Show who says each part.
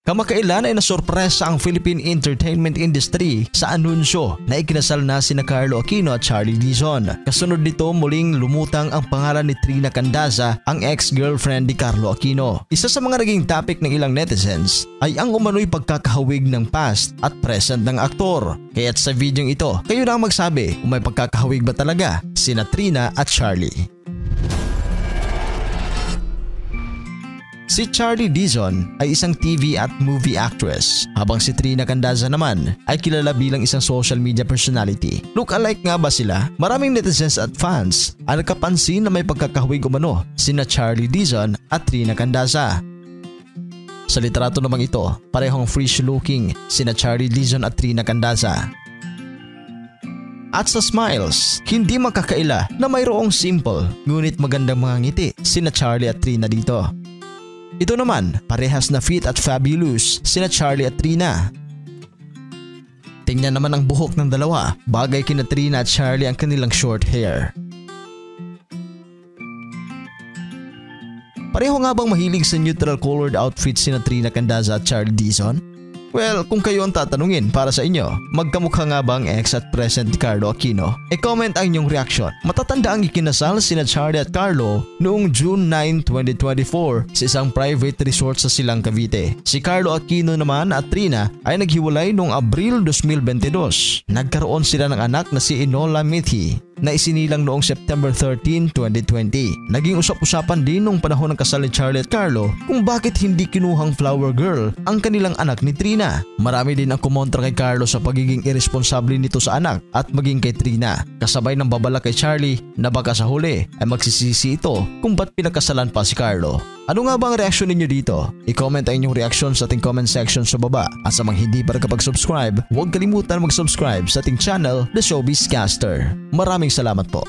Speaker 1: Kamakailan ay nasurpresa ang Philippine entertainment industry sa anunsyo na ikinasal na sina Carlo Aquino at Charlie Dizon. Kasunod nito muling lumutang ang pangalan ni Trina Candaza, ang ex-girlfriend ni Carlo Aquino. Isa sa mga naging topic ng ilang netizens ay ang umano'y pagkakahawig ng past at present ng aktor. Kaya't sa videong ito, kayo na ang magsabi kung may pagkakahawig ba talaga sina Trina at Charlie. Si Charlie Dizon ay isang TV at movie actress, habang si Trina Candaza naman ay kilala bilang isang social media personality. Look-alike nga ba sila? Maraming netizens at fans ang nagkapansin na may pagkakahawig umano sina Charlie Dizon at Trina Candaza. Sa litrato namang ito, parehong fresh-looking sina Charlie Dizon at Trina Candaza. At sa smiles, hindi makakaila na mayroong simple ngunit magandang mga ngiti sina Charlie at Trina dito. Ito naman, parehas na fit at fabulous sina Charlie at Trina. Tingnan naman ang buhok ng dalawa, bagay kina Trina at Charlie ang kanilang short hair. Pareho nga bang mahilig sa neutral colored outfits sina Trina Candaza at Charlie Dizon? Well, kung kayo ang tatanungin para sa inyo, magkamukha nga ba ang ex at present ni Carlo Aquino? E-comment ang inyong reaction. Matatanda ang ikinasal sina Charlie at Carlo noong June 9, 2024 sa isang private resort sa Silang Cavite. Si Carlo Aquino naman at Trina ay naghiwalay noong Abril 2022. Nagkaroon sila ng anak na si Enola Mithi na isinilang noong September 13, 2020. Naging usap-usapan din noong panahon ng kasal ni Charlie at Carlo kung bakit hindi kinuhang flower girl ang kanilang anak ni Trina. Marami din ang kumontra kay Carlo sa pagiging irresponsable nito sa anak at maging kay Trina. Kasabay ng babala kay Charlie na baka sa huli ay magsisisi ito kung ba't pinagkasalan pa si Carlo. Ano nga ba ang reaksyon ninyo dito? I-comment ang inyong reaksyon sa ating comment section sa baba. At sa mga hindi pa nakapag-subscribe, huwag kalimutan mag-subscribe sa ating channel, The Showbiz Caster. Maraming salamat po.